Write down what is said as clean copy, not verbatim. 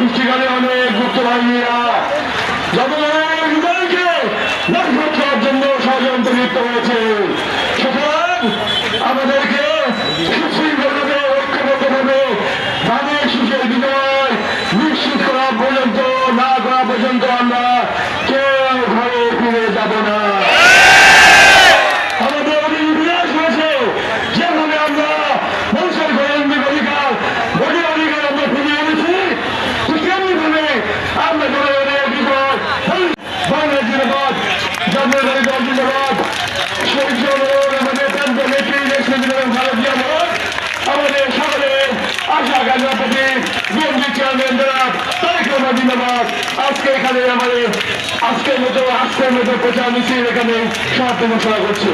সৃষ্টিকারী অনেক গুপ্ত বাহিনীরা যাদের হৃদয়কে নষ্ট করার জন্য ষড়যন্ত্র লিপ্ত হয়েছে। সুতরাং আমাদেরকে সুশৃঙ্খলভাবে ঐক্যবদ্ধভাবে ধানের শীষের বিজয় নিশ্চিত করা পর্যন্ত না করা পর্যন্ত আমরা কেউ ঘরে ফিরে যাব না। আমাদের ইতিহাস হয়েছে যেভাবে আমরা মানুষের গণতান্ত্রিক অধিকার ভোটের অধিকার আমরা ফিরিয়ে এনেছি, তেমনিভাবে আমরা জনগণের অধিকার বাংলা জিন্দাবাদ, জাতীয় দল জিন্দাবাদ, শহীদ আমাদের প্রান্ত নেত্রী ভারত জিন্দাবাদ, আমাদের সকলের আশা আকাঙ্ক্ষা প্রতি বিএনপি চেয়ারম্যান জনাব তারেক রহমান জিন্দাবাদ। আজকে এখানে আমাদের আজকের মতো প্রচার মিছিল এখানে সমাপ্তি ঘোষণা করছি।